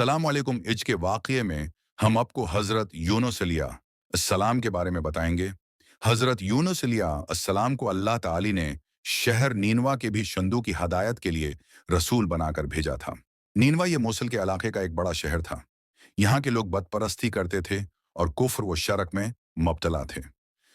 अस्सलाम वालेकुम। इज के वाक़ये में हम आपको हज़रत यूनुस अलैहिस्सलाम के बारे में बताएंगे। हज़रत यूनुस अलैहिस्सलाम को अल्लाह ताली ने शहर नीनवा के भी शंदू की हदायत के लिए रसूल बनाकर भेजा था। नीनवा ये मोsul के इलाके का एक बड़ा शहर था। यहाँ के लोग बदपरस्ती करते थे और कुफ्र व शरक में मुब्तला थे।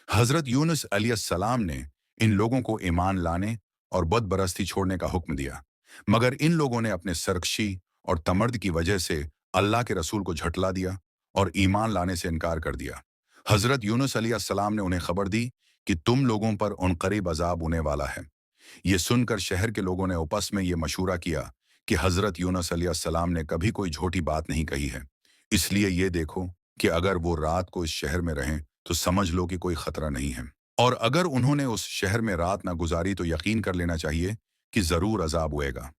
हज़रत यूनुस अलैहिस्सलाम ने इन लोगों को ईमान लाने और बदपरस्ती छोड़ने का हुक्म दिया, मगर इन लोगों ने अपने सरकशी और तमर्द की वजह से अल्लाह के रसूल को झटला दिया और ईमान लाने से इनकार कर दिया। हज़रत यूनुस अलैहिस्सलाम ने उन्हें खबर दी कि तुम लोगों पर उनकरीब अजाब होने वाला है। ये सुनकर शहर के लोगों ने आपस में ये मशूरा किया कि हज़रत यूनुस अलैहिस्सलाम ने कभी कोई झूठी बात नहीं कही है, इसलिए ये देखो कि अगर वो रात को इस शहर में रहें तो समझ लो कि कोई खतरा नहीं है, और अगर उन्होंने उस शहर में रात ना गुजारी तो यकीन कर लेना चाहिए कि ज़रूर अजाब होएगा।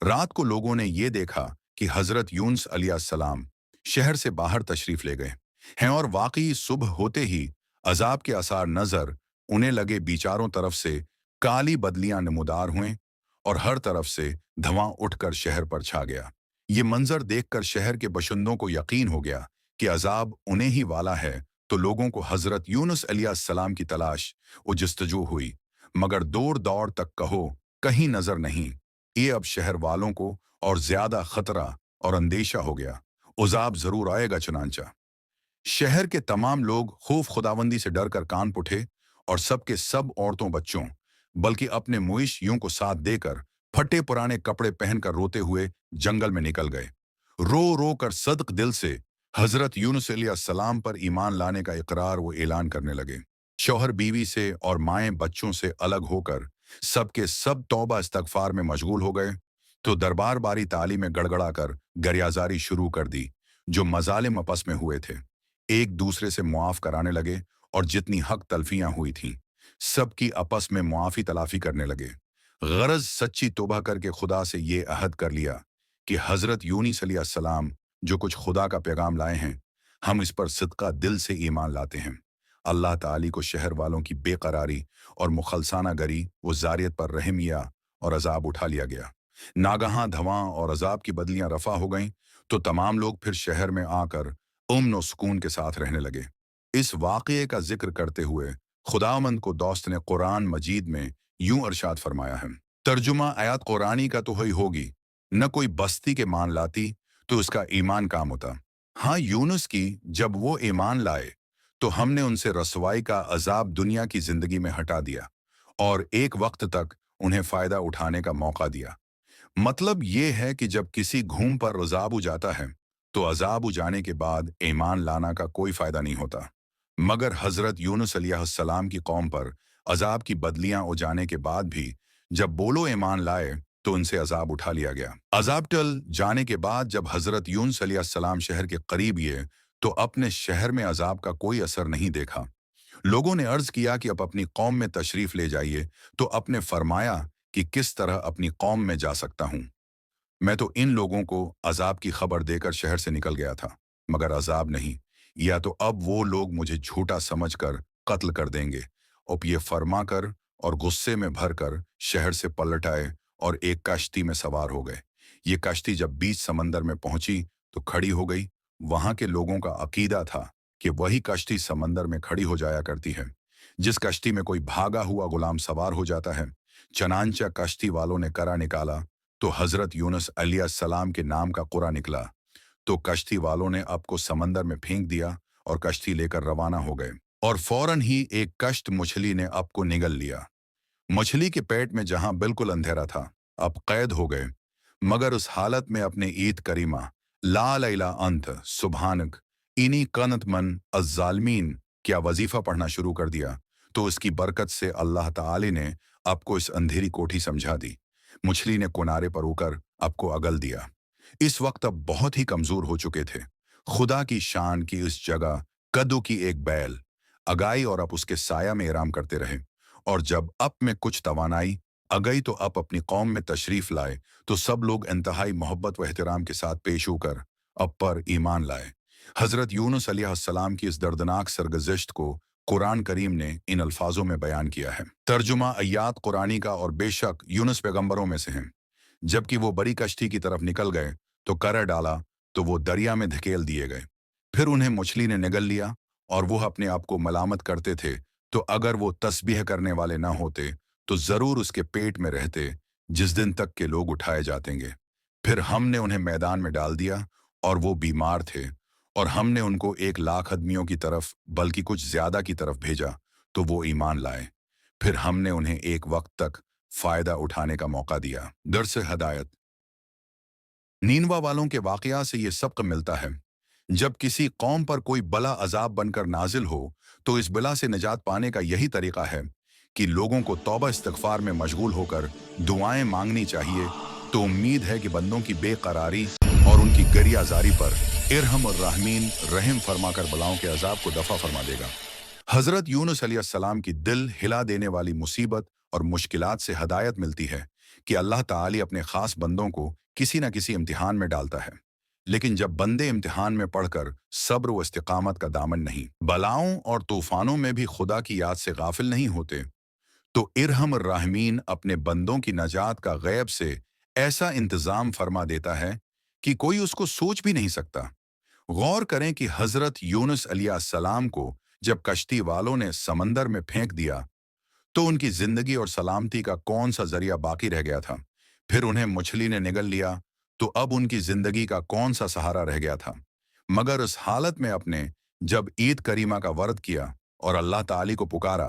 रात को लोगों ने ये देखा कि हज़रत यूनुस अलैहिस्सलाम शहर से बाहर तशरीफ ले गए हैं, और वाकई सुबह होते ही अजाब के आसार नजर उन्हें लगे। बीचारों तरफ से काली बदलियां नमूदार हुए और हर तरफ से धुआं उठकर शहर पर छा गया। ये मंजर देखकर शहर के बशिंदों को यकीन हो गया कि अजाब उन्हें ही वाला है, तो लोगों को हज़रत यूनुस अलैहिस्सलाम की तलाश व जस्तजू हुई, मगर दूर दौड़ तक कहो कहीं नजर नहीं। ये अब शहर वालों को और ज्यादा खतरा और अंदेशा हो गया, उजाब जरूर आएगा। चुनांचा शहर के तमाम लोग खूफ खुदाबंदी से डर कर कांप उठे और सबके सब औरतों बच्चों बल्कि अपने मुइशियों को साथ देकर फटे पुराने कपड़े पहनकर रोते हुए जंगल में निकल गए। रो रो कर सदक दिल से हजरत यूनुस अलैहिस्सलाम पर ईमान लाने का इकरार वो ऐलान करने लगे। शौहर बीवी से और माएं बच्चों से अलग होकर सबके सब तौबा इस्तगफार में मशगूल हो गए, तो दरबार बारी ताली में गड़गड़ा कर गरियाजारी शुरू कर दी। जो मजालिम आपस में हुए थे एक दूसरे से मुआफ कराने लगे, और जितनी हक तलफियां हुई थीं सबकी आपस में मुआफी तलाफी करने लगे। गरज सच्ची तौबा करके खुदा से ये अहद कर लिया कि हजरत यूनुस अलैहिस्सलाम जो कुछ खुदा का पैगाम लाए हैं, हम इस पर सिद्का दिल से ईमान लाते हैं। अल्लाह ताली को शहर वालों की बेकरारी और मुखलसाना गरी व जारियत पर रहमिया और अजाब उठा लिया गया। नागहां धवां और अजाब की बदलियां रफा हो गईं, तो तमाम लोग फिर शहर में आकर उम्न व सुकून के साथ रहने लगे। इस वाक़ये का जिक्र करते हुए खुदावंद को दोस्त ने कुरान मजीद में यूं अरशाद फरमाया है। तर्जुमा आयत कुरानी का तो ही होगी, न कोई बस्ती के मान लाती तो उसका ईमान काम होता। हाँ, यूनुस की जब वो ईमान लाए तो हमने उनसे रसवाई का अजाब दुनिया की जिंदगी में हटा दिया और एक वक्त तक उन्हें फायदा उठाने का मौका दिया। मतलब ये है कि जब किसी घूम पर अजाब जाता है तो अजाब जाने के बाद ईमान लाना का कोई फायदा नहीं होता, मगर हजरत यूनुस अलैहिस्सलाम की कौम पर अजाब की बदलियां हो जाने के बाद भी जब बोलो ईमान लाए तो उनसे अजाब उठा लिया गया। अजाब टल जाने के बाद जब हजरत यूनुस अलैहिस्सलाम शहर के करीब ये तो अपने शहर में अजाब का कोई असर नहीं देखा। लोगों ने अर्ज किया कि अब अपनी कौम में तशरीफ ले जाइए, तो अपने फरमाया कि किस तरह अपनी कौम में जा सकता हूँ। मैं तो इन लोगों को अजाब की खबर देकर शहर से निकल गया था, मगर अजाब नहीं, या तो अब वो लोग मुझे झूठा समझकर कत्ल कर देंगे। अब ये फरमा कर और गुस्से में भरकर शहर से पलट आए और एक कश्ती में सवार हो गए। ये कश्ती जब बीच समंदर में पहुंची तो खड़ी हो गई। वहां के लोगों का अकीदा था कि वही कश्ती समंदर में खड़ी हो जाया करती है जिस कश्ती में कोई भागा हुआ गुलाम सवार हो जाता है। चनांचा कश्ती वालों ने करा निकाला तो हजरत यूनुस अलैहिस्सलाम के नाम का कुरा निकला, तो कश्ती वालों ने अब को समंदर में फेंक दिया और कश्ती लेकर रवाना हो गए, और फौरन ही एक कश्त मछली ने अब को निगल लिया। मछली के पेट में जहां बिल्कुल अंधेरा था अब कैद हो गए, मगर उस हालत में अपने ईद करीमा ला इला अंत सुबहानक इनी कनत मन अज़्ज़ालिमीन क्या वजीफा पढ़ना शुरू कर दिया, तो उसकी बरकत से अल्लाह ताली ने आपको इस अंधेरी कोठी समझा दी। मछली ने किनारे पर होकर आपको अगल दिया। इस वक्त अब बहुत ही कमजोर हो चुके थे। खुदा की शान की इस जगह कद्दू की एक बैल अगाई और अब उसके साया में आराम करते रहे, और जब अप में कुछ तवानाई अगई तो अब अपनी कौम में तशरीफ लाए, तो सब लोग इंतहाई मोहब्बत व एहतराम के साथ पेश होकर अब पर ईमान लाए। हजरत यूनुस अलैहिस्सलाम की इस दर्दनाक सरगुज़श्त को कुरान करीम ने इन अल्फाजों में बयान किया है। तर्जुमा अय्यात कुरानी का, और बेशक यूनुस पैगंबरों में से हैं। जबकि वो बड़ी कश्ती की तरफ निकल गए तो कर डाला तो वो दरिया में धकेल दिए गए। फिर उन्हें मछली ने निगल लिया और वो अपने आप को मलामत करते थे, तो अगर वो तस्बीह करने वाले ना होते तो जरूर उसके पेट में रहते, जिस दिन तक के लोग उठाए जातेंगे। फिर हमने उन्हें मैदान में डाल दिया और वो बीमार थे, और हमने उनको 1 लाख आदमियों की तरफ बल्कि कुछ ज्यादा की तरफ भेजा, तो वो ईमान लाए। फिर हमने उन्हें एक वक्त तक फायदा उठाने का मौका दिया। दरस हदायत, नीनवा वालों के वाकया से ये सबक मिलता है, जब किसी कौम पर कोई बला अजाब बनकर नाजिल हो तो इस बला से निजात पाने का यही तरीका है कि लोगों को तौबा इस्तगफार में मशगूल होकर दुआएं मांगनी चाहिए। तो उम्मीद है कि बंदों की बेकरारी और उनकी गरियाजारी पर इरहम और रहमीन रहम फरमाकर बलाओं के अजाब को दफा फरमा देगा। हजरत यूनुस अलैहिस्सलाम की दिल हिला देने वाली मुसीबत और मुश्किलात से हदायत मिलती है कि अल्लाह ताली अपने खास बंदों को किसी न किसी इम्तिहान में डालता है। लेकिन जब बंदे इम्तिहान में पढ़कर सब्र व इस्तिकामत का दामन नहीं, बलाओं और तूफानों में भी खुदा की याद से गाफिल नहीं होते, तो इरहम राहमीन अपने बंदों की नजात का गैब से ऐसा इंतजाम फरमा देता है कि कोई उसको सोच भी नहीं सकता। गौर करें कि हजरत यूनुस अलैहिस्सलाम को जब कश्ती वालों ने समंदर में फेंक दिया तो उनकी जिंदगी और सलामती का कौन सा जरिया बाकी रह गया था। फिर उन्हें मछली ने निगल लिया तो अब उनकी जिंदगी का कौन सा सहारा रह गया था। मगर उस हालत में अपने जब ईद करीमा का वर्द किया और अल्लाह ताली को पुकारा,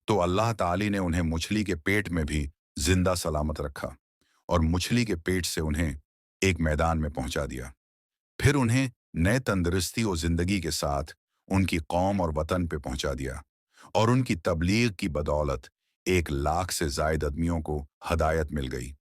तो अल्लाह ताली ने उन्हें मछली के पेट में भी जिंदा सलामत रखा और मछली के पेट से उन्हें एक मैदान में पहुंचा दिया। फिर उन्हें नए तंदुरुस्ती और जिंदगी के साथ उनकी कौम और वतन पे पहुंचा दिया, और उनकी तबलीग की बदौलत 1 लाख से जायद आदमियों को हदायत मिल गई।